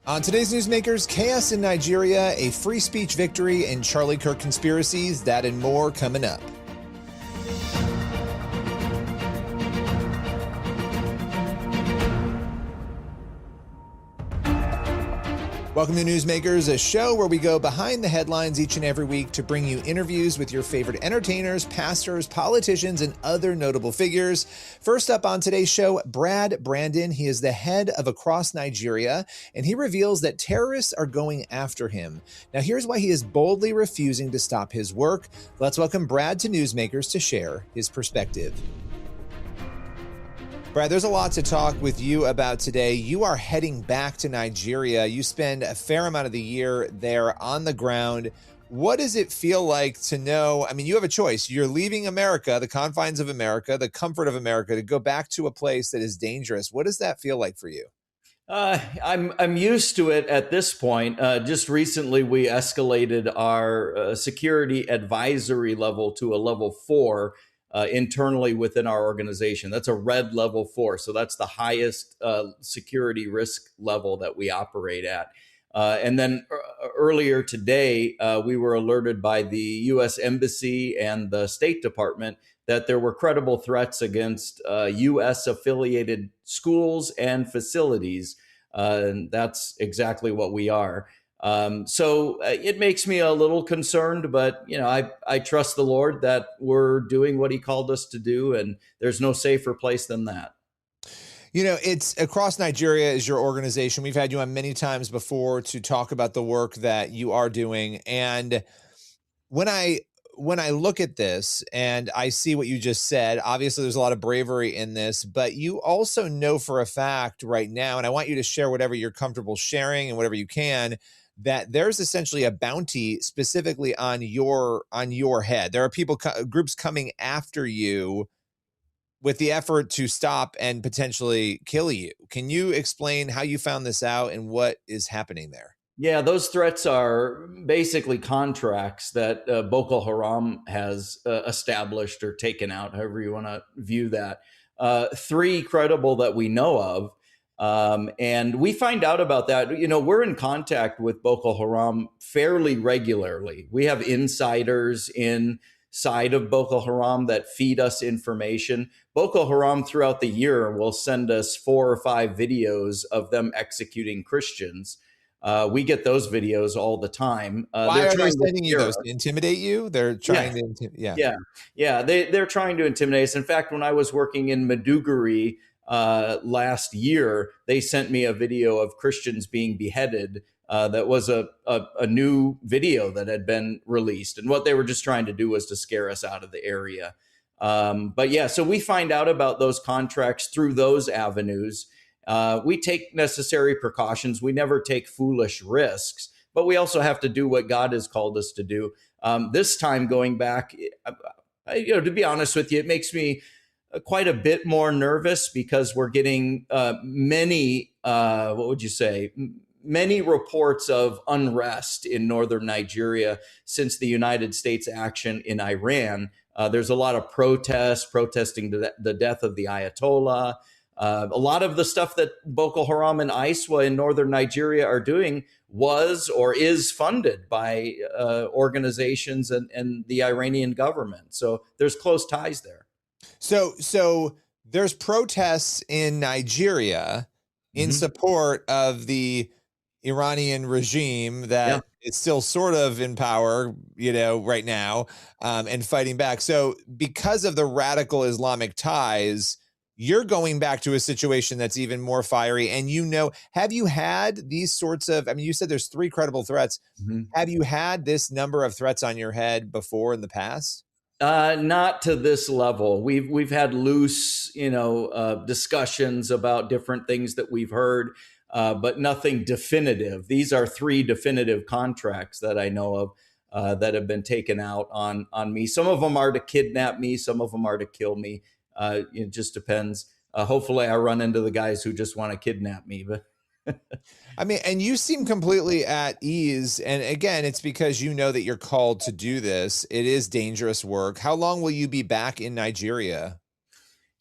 On today's Newsmakers, chaos in Nigeria, a free speech victory, and Charlie Kirk conspiracies, that and more coming up. Welcome to Newsmakers, a show where we go behind the headlines each and every week to bring you interviews with your favorite entertainers, pastors, politicians, and other notable figures. First up on today's show, Brad Brandon. He is the head of Across Nigeria, and he reveals that terrorists are going after him. Now, here's why he is boldly refusing to stop his work. Let's welcome Brad to Newsmakers to share his perspective. Brad, there's a lot to talk with you about today. You are heading back to Nigeria. You spend a fair amount of the year there on the ground. What does it feel like to know? I mean, you have a choice. You're leaving America, the confines of America, the comfort of America, to go back to a place that is dangerous. What does that feel like for you? I'm used to it at this point. Just recently, we escalated our security advisory level to a level 4. Internally within our organization. That's a red level 4. So that's the highest security risk level that we operate at. And then earlier today, we were alerted by the U.S. Embassy and the State Department that there were credible threats against U.S. affiliated schools and facilities. And that's exactly what we are. So it makes me a little concerned, but I trust the Lord that we're doing what he called us to do, and there's no safer place than that. It's Across Nigeria is your organization. We've had you on many times before to talk about the work that you are doing. And when I look at this and I see what you just said, obviously there's a lot of bravery in this, but you also know for a fact right now, and I want you to share whatever you're comfortable sharing and whatever you can, that there's essentially a bounty specifically on your head. There are groups coming after you with the effort to stop and potentially kill you. Can you explain how you found this out and what is happening there? Yeah, those threats are basically contracts that Boko Haram has established or taken out, however you want to view that. 3 credible that we know of. And we find out about that. We're in contact with Boko Haram fairly regularly. We have insiders inside of Boko Haram that feed us information. Boko Haram throughout the year will send us 4 or 5 videos of them executing Christians. We get those videos all the time. Why are they sending you those? To intimidate you? They're trying to intimidate. Yeah. They're trying to intimidate us. In fact, when I was working in Maiduguri last year, they sent me a video of Christians being beheaded. That was a new video that had been released. And what they were just trying to do was to scare us out of the area. But yeah, so we find out about those contracts through those avenues. We take necessary precautions. We never take foolish risks, but we also have to do what God has called us to do. This time going back, to be honest with you, it makes me quite a bit more nervous because we're getting many reports of unrest in northern Nigeria since the United States action in Iran. There's a lot of protesting the death of the Ayatollah. A lot of the stuff that Boko Haram and ISWA in northern Nigeria are doing was or is funded by organizations and the Iranian government. So there's close ties there. So there's protests in Nigeria in support of the Iranian regime that is still sort of in power, right now, and fighting back. So because of the radical Islamic ties, you're going back to a situation that's even more fiery. And have you had these sorts of, you said there's 3 credible threats. Have you had this number of threats on your head before in the past? Not to this level. We've had loose, discussions about different things that we've heard, but nothing definitive. These are 3 definitive contracts that I know of that have been taken out on me. Some of them are to kidnap me. Some of them are to kill me. It just depends. Hopefully I run into the guys who just want to kidnap me, but and you seem completely at ease. And again, it's because you know that you're called to do this. It is dangerous work. How long will you be back in Nigeria?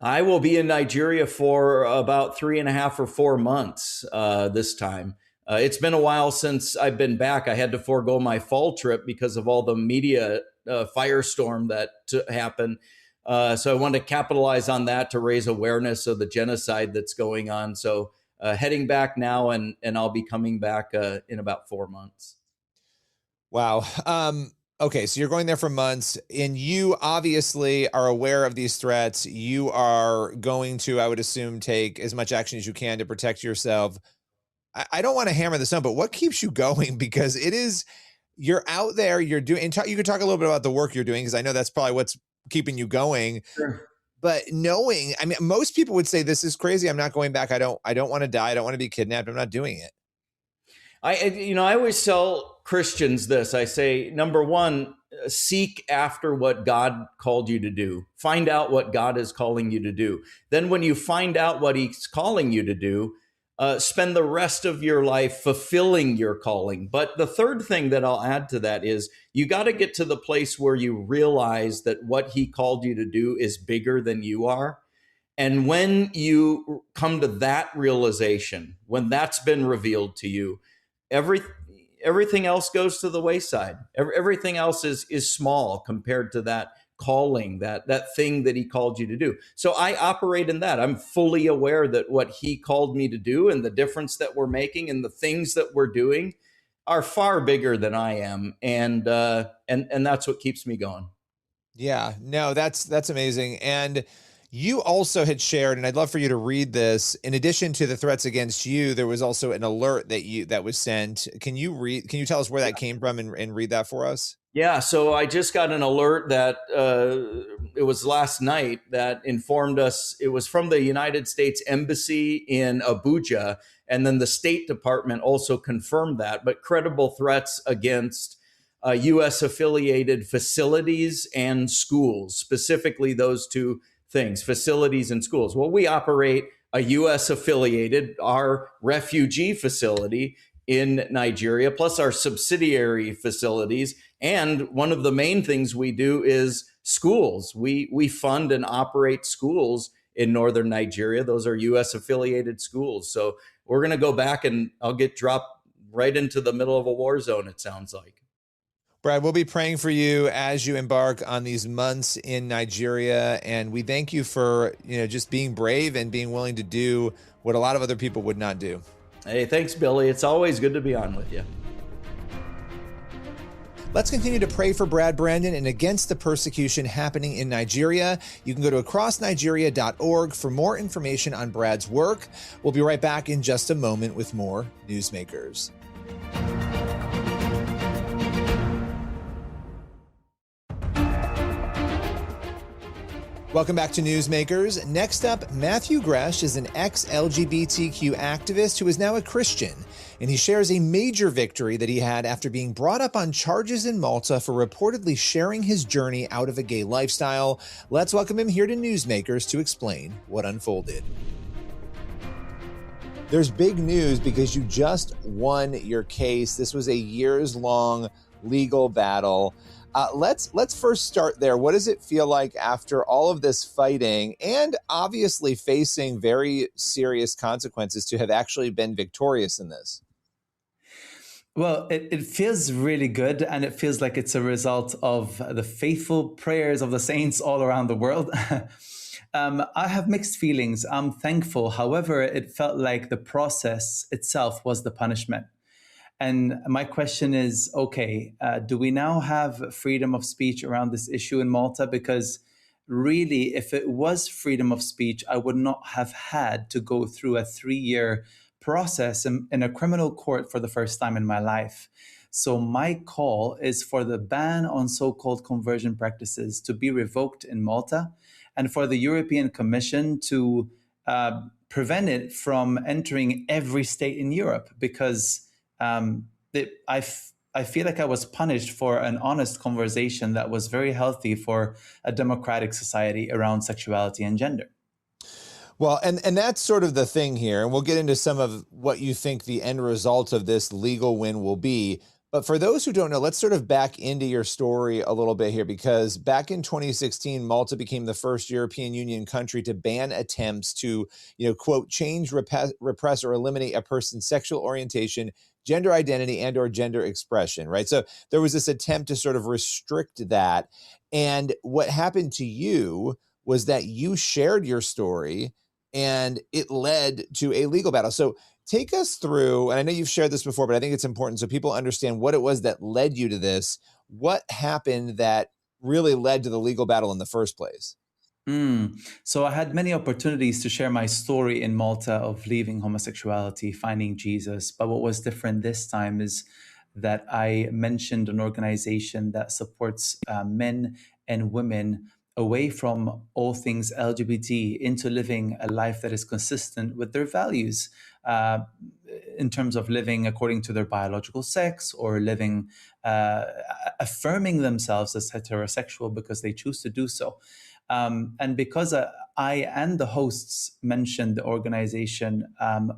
I will be in Nigeria for about 3.5 or 4 months this time. It's been a while since I've been back. I had to forego my fall trip because of all the media firestorm that happened. So I want to capitalize on that to raise awareness of the genocide that's going on. So heading back now, and I'll be coming back in about 4 months. Wow. Okay, so you're going there for months, and you obviously are aware of these threats. You are going to, I would assume, take as much action as you can to protect yourself. I don't want to hammer this on, but what keeps you going? Because it is, you're out there, you're doing, and you could talk a little bit about the work you're doing, because I know that's probably what's keeping you going. Sure. But knowing, I mean, most people would say, this is crazy. I'm not going back. I don't want to die. I don't want to be kidnapped. I'm not doing it. I always tell Christians this. I say, number one, seek after what God called you to do. Find out what God is calling you to do. Then when you find out what he's calling you to do, spend the rest of your life fulfilling your calling. But the third thing that I'll add to that is you got to get to the place where you realize that what he called you to do is bigger than you are. And when you come to that realization, when that's been revealed to you, everything else goes to the wayside. Everything else is small compared to that calling, that thing that he called you to do. So I operate in that. I'm fully aware that what he called me to do and the difference that we're making and the things that we're doing are far bigger than I am, and that's what keeps me going. Yeah, no, that's amazing. And you also had shared, and I'd love for you to read this. In addition to the threats against you, there was also an alert that was sent. Can you tell us where that came from and read that for us? Yeah, so I just got an alert that it was last night that informed us. It was from the United States Embassy in Abuja, and then the State Department also confirmed that. But credible threats against U.S. affiliated facilities and schools, specifically those two things, facilities and schools. Well, we operate a U.S. affiliated, our refugee facility in Nigeria, plus our subsidiary facilities. And one of the main things we do is schools. We fund and operate schools in northern Nigeria. Those are U.S. affiliated schools. So we're going to go back, and I'll get dropped right into the middle of a war zone, it sounds like. Brad, we'll be praying for you as you embark on these months in Nigeria. And we thank you for, just being brave and being willing to do what a lot of other people would not do. Hey, thanks, Billy. It's always good to be on with you. Let's continue to pray for Brad Brandon and against the persecution happening in Nigeria. You can go to acrossnigeria.org for more information on Brad's work. We'll be right back in just a moment with more Newsmakers. Welcome back to Newsmakers. Next up, Matthew Grech is an ex-LGBTQ activist who is now a Christian, and he shares a major victory that he had after being brought up on charges in Malta for reportedly sharing his journey out of a gay lifestyle. Let's welcome him here to Newsmakers to explain what unfolded. There's big news because you just won your case. This was a years-long legal battle. Let's first start there. What does it feel like after all of this fighting and obviously facing very serious consequences to have actually been victorious in this? Well, it feels really good, and it feels like it's a result of the faithful prayers of the saints all around the world. I have mixed feelings. I'm thankful. However, it felt like the process itself was the punishment. And my question is, okay, do we now have freedom of speech around this issue in Malta? Because really, if it was freedom of speech, I would not have had to go through a 3-year process in a criminal court for the first time in my life. So my call is for the ban on so-called conversion practices to be revoked in Malta, and for the European Commission to prevent it from entering every state in Europe, because I feel like I was punished for an honest conversation that was very healthy for a democratic society around sexuality and gender. Well, and that's sort of the thing here, and we'll get into some of what you think the end result of this legal win will be. But for those who don't know, let's sort of back into your story a little bit here, because back in 2016, Malta became the first European Union country to ban attempts to, quote, change, repress, or eliminate a person's sexual orientation, gender identity, and or gender expression, right? So there was this attempt to sort of restrict that. And what happened to you was that you shared your story and it led to a legal battle. So take us through, and I know you've shared this before, but I think it's important so people understand what it was that led you to this. What happened that really led to the legal battle in the first place? So I had many opportunities to share my story in Malta of leaving homosexuality, finding Jesus. But what was different this time is that I mentioned an organization that supports men and women away from all things LGBT into living a life that is consistent with their values, uh, in terms of living according to their biological sex, or living, affirming themselves as heterosexual because they choose to do so. And because I and the hosts mentioned the organization,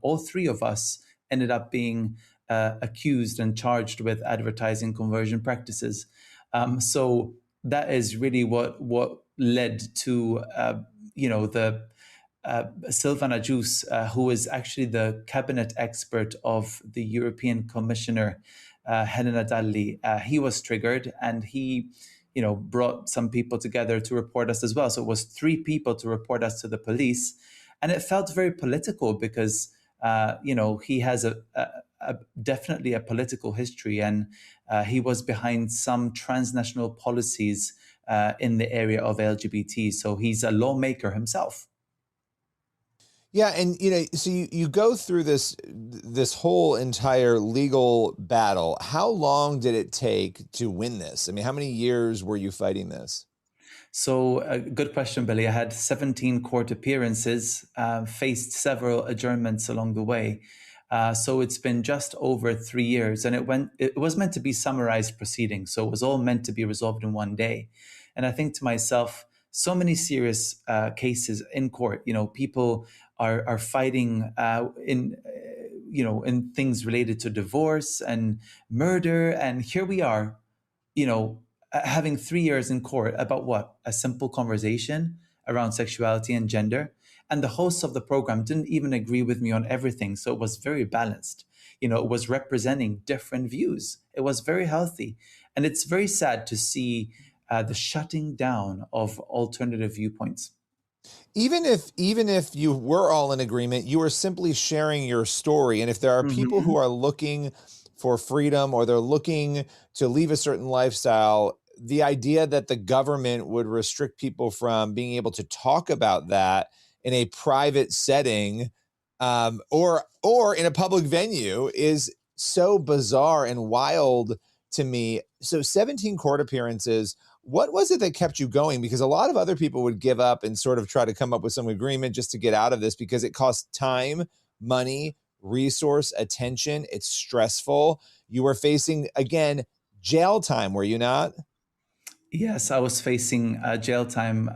all three of us ended up being accused and charged with advertising conversion practices. So that is really what led to the Silvana Juice, who is actually the cabinet expert of the European Commissioner Helena Dalli. He was triggered, and he brought some people together to report us as well. So it was three people to report us to the police, and it felt very political because he has definitely a political history, and he was behind some transnational policies in the area of LGBT. So he's a lawmaker himself. Yeah, and so you go through this whole entire legal battle. How long did it take to win this? I mean, how many years were you fighting this? So, good question, Billy. I had 17 court appearances, faced several adjournments along the way. So it's been just over 3 years, and it was meant to be summarized proceedings. So it was all meant to be resolved in one day. And I think to myself, so many serious cases in court. People are fighting in things related to divorce and murder, and here we are, having 3 years in court about what? A simple conversation around sexuality and gender. And the hosts of the program didn't even agree with me on everything. So it was very balanced. It was representing different views. It was very healthy. And it's very sad to see the shutting down of alternative viewpoints. Even if you were all in agreement, you were simply sharing your story. And if there are people who are looking for freedom, or they're looking to leave a certain lifestyle, the idea that the government would restrict people from being able to talk about that in a private setting, or in a public venue, is so bizarre and wild to me. So 17 court appearances. What was it that kept you going? Because a lot of other people would give up and sort of try to come up with some agreement just to get out of this, because it costs time, money, resource, attention. It's stressful. You were facing, again, jail time, were you not? Yes, I was facing jail time,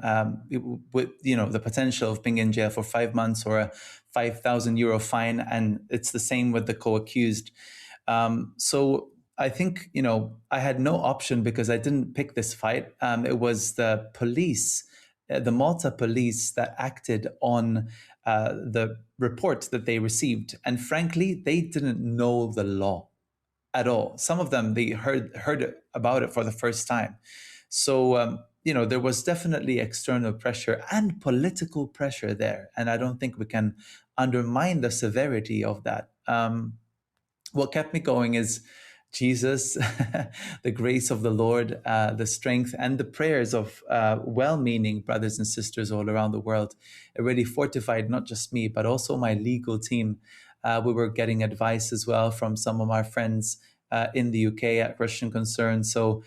with the potential of being in jail for 5 months or a €5,000 fine, and it's the same with the co-accused. So I think I had no option because I didn't pick this fight. It was the police, the Malta police, that acted on the report that they received, and frankly, they didn't know the law at all. Some of them, they heard about it for the first time. So, there was definitely external pressure and political pressure there. And I don't think we can undermine the severity of that. What kept me going is Jesus, the grace of the Lord, the strength, and the prayers of well-meaning brothers and sisters all around the world. It really fortified not just me, but also my legal team. We were getting advice as well from some of our friends in the UK at Christian Concern. So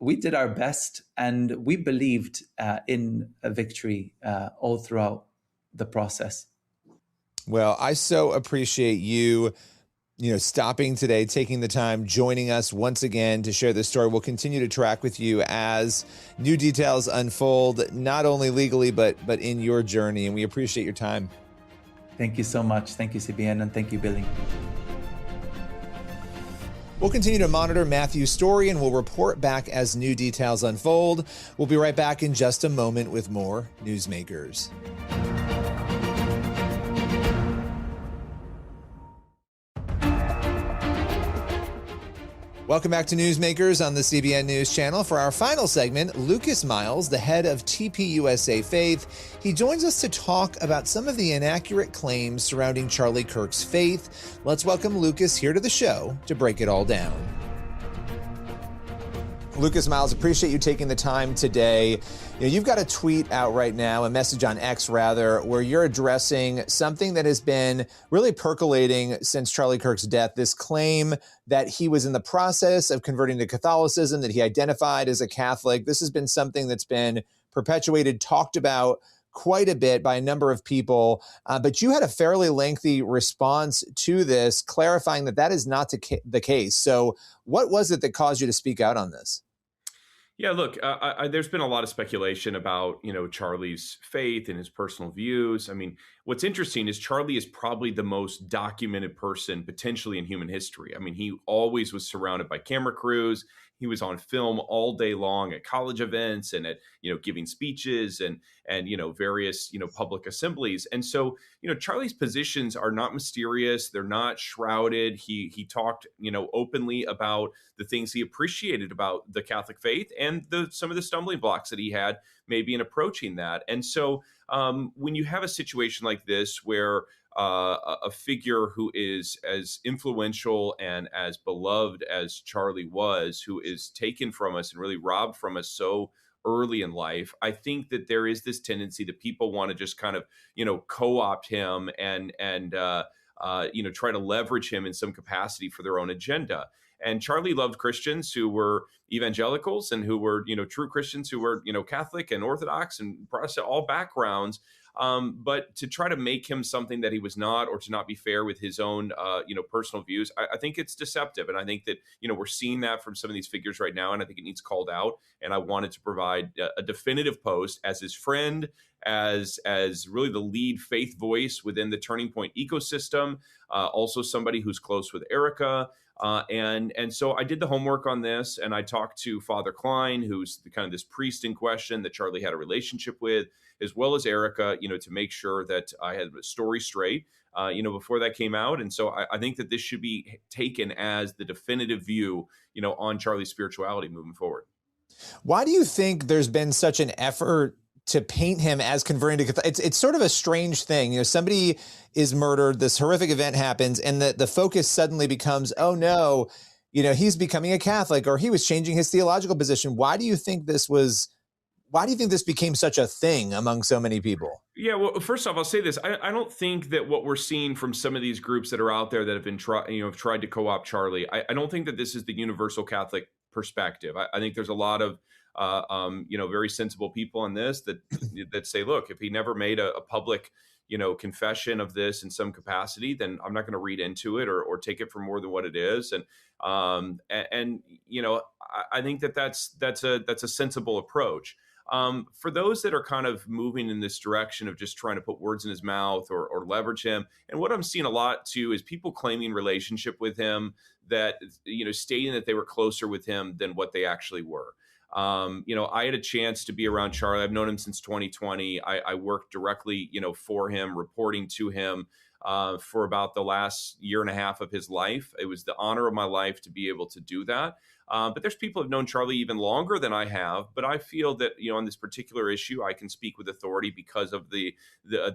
we did our best, and we believed in a victory all throughout the process. Well, I so appreciate you stopping today, taking the time, joining us once again to share this story. We'll continue to track with you as new details unfold, not only legally, but in your journey. And we appreciate your time. Thank you so much. Thank you, CBN, and thank you, Billy. We'll continue to monitor Matthew's story and we'll report back as new details unfold. We'll be right back in just a moment with more Newsmakers. Welcome back to Newsmakers on the CBN News Channel. For our final segment, Lucas Miles, the head of TPUSA Faith. He joins us to talk about some of the inaccurate claims surrounding Charlie Kirk's faith. Let's welcome Lucas here to the show to break it all down. Lucas Miles, appreciate you taking the time today. You've got a tweet out right now, a message on X rather, where you're addressing something that has been really percolating since Charlie Kirk's death, this claim that he was in the process of converting to Catholicism, that he identified as a Catholic. This has been something that's been perpetuated, talked about quite a bit by a number of people, but you had a fairly lengthy response to this, clarifying that that is not the case. So what was it that caused you to speak out on this? Yeah, look, there's been a lot of speculation about, Charlie's faith and his personal views. I mean, what's interesting is Charlie is probably the most documented person potentially in human history. I mean, he always was surrounded by camera crews. He was on film all day long at college events and at, giving speeches and various, public assemblies. And so, Charlie's positions are not mysterious. They're not shrouded. He talked, openly about the things he appreciated about the Catholic faith and some of the stumbling blocks that he had maybe in approaching that. And so when you have a situation like this where a figure who is as influential and as beloved as Charlie was, who is taken from us and really robbed from us so early in life, I think that there is this tendency that people want to just kind of, co-opt him and try to leverage him in some capacity for their own agenda. And Charlie loved Christians who were evangelicals and who were, true Christians who were, Catholic and Orthodox and Protestant, all backgrounds. But to try to make him something that he was not, or to not be fair with his own, personal views, I think it's deceptive. And I think that, we're seeing that from some of these figures right now. And I think it needs called out. And I wanted to provide a definitive post as his friend, as really the lead faith voice within the Turning Point ecosystem, also somebody who's close with Erica. And so I did the homework on this, and I talked to Father Klein, who's kind of this priest in question that Charlie had a relationship with, as well as Erica, to make sure that I had the story straight, before that came out. And so I think that this should be taken as the definitive view, on Charlie's spirituality moving forward. Why do you think there's been such an effort to paint him as converting to Catholic? It's sort of a strange thing. Somebody is murdered, this horrific event happens, and the focus suddenly becomes, oh no, he's becoming a Catholic, or he was changing his theological position. Why do you think this became such a thing among so many people? Yeah, well, first off, I'll say this. I don't think that what we're seeing from some of these groups that are out there that have been have tried to co-opt Charlie, I don't think that this is the universal Catholic perspective. I think there's a lot of very sensible people on this that say, look, if he never made a public, confession of this in some capacity, then I'm not going to read into it or take it for more than what it is. And I think that's a sensible approach. For those that are kind of moving in this direction of just trying to put words in his mouth or leverage him, and what I'm seeing a lot too is people claiming relationship with him that, stating that they were closer with him than what they actually were. I had a chance to be around Charlie. I've known him since 2020. I worked directly, for him, reporting to him for about the last year and a half of his life. It was the honor of my life to be able to do that. But there's people who have known Charlie even longer than I have. But I feel that, on this particular issue, I can speak with authority because of the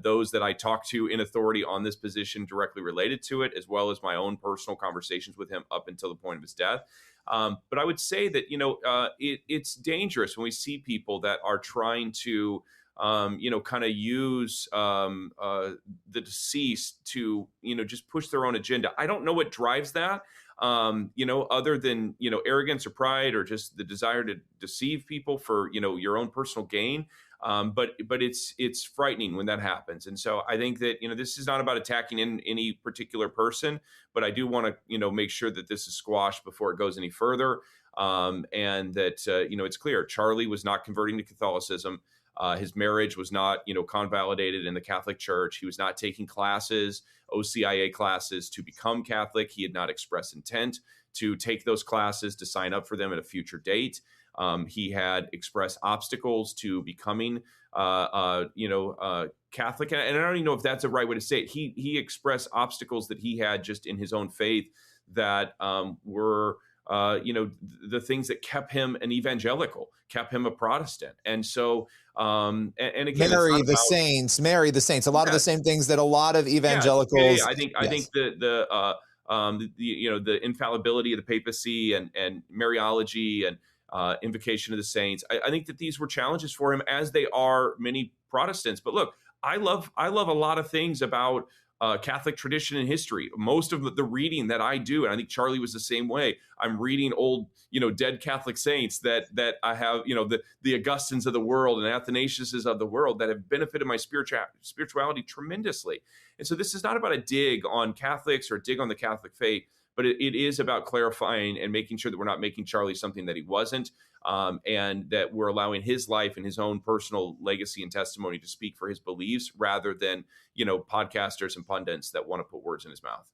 those that I talk to in authority on this position directly related to it, as well as my own personal conversations with him up until the point of his death. But I would say that, it's dangerous when we see people that are trying to, kind of use the deceased to, just push their own agenda. I don't know what drives that, other than, arrogance or pride or just the desire to deceive people for, your own personal gain. But it's frightening when that happens. And so I think that, this is not about attacking any particular person, but I do want to, make sure that this is squashed before it goes any further. And that, it's clear Charlie was not converting to Catholicism. His marriage was not, convalidated in the Catholic Church. He was not taking classes, OCIA classes, to become Catholic. He had not expressed intent to take those classes, to sign up for them at a future date. He had expressed obstacles to becoming, Catholic. And I don't even know if that's the right way to say it. He expressed obstacles that he had just in his own faith that were, the things that kept him an evangelical, kept him a Protestant. And so, and again, Marry the saints. A lot of the same things that a lot of evangelicals. I think the infallibility of the papacy and Mariology and invocation of the saints. I think that these were challenges for him, as they are many Protestants. But look, I love a lot of things about Catholic tradition and history. Most of the reading that I do, and I think Charlie was the same way. I'm reading old, dead Catholic saints that I have, the Augustines of the world and Athanasiuses of the world that have benefited my spirituality tremendously. And so this is not about a dig on Catholics or a dig on the Catholic faith, but it is about clarifying and making sure that we're not making Charlie something that he wasn't, and that we're allowing his life and his own personal legacy and testimony to speak for his beliefs, rather than, podcasters and pundits that want to put words in his mouth.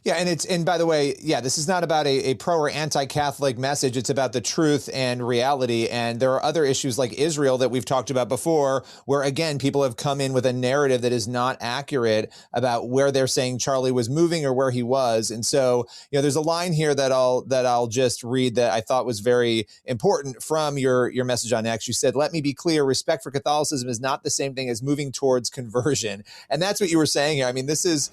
Yeah, and by the way, this is not about a pro or anti-Catholic message. It's about the truth and reality. And there are other issues like Israel that we've talked about before, where again, people have come in with a narrative that is not accurate about where they're saying Charlie was moving or where he was. And so, there's a line here that I'll just read that I thought was very important from your message on X. You said, "Let me be clear, respect for Catholicism is not the same thing as moving towards conversion." And that's what you were saying here. I mean, this is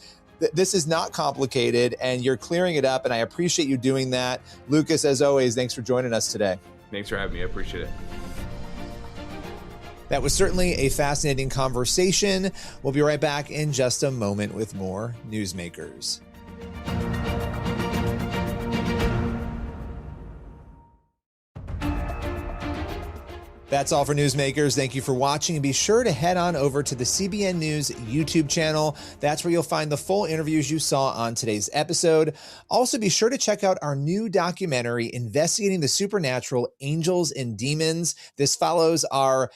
not complicated, and you're clearing it up, and I appreciate you doing that. Lucas, as always, thanks for joining us today. Thanks for having me. I appreciate it. That was certainly a fascinating conversation. We'll be right back in just a moment with more Newsmakers. That's all for Newsmakers. Thank you for watching, and be sure to head on over to the CBN News YouTube channel. That's where you'll find the full interviews you saw on today's episode. Also, be sure to check out our new documentary investigating the supernatural, angels and demons. This follows our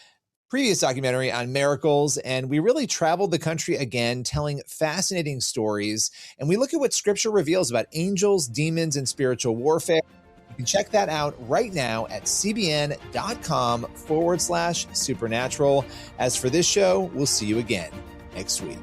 previous documentary on miracles, and we really traveled the country again, telling fascinating stories. And we look at what Scripture reveals about angels, demons, and spiritual warfare. You can check that out right now at cbn.com/supernatural. As for this show, we'll see you again next week.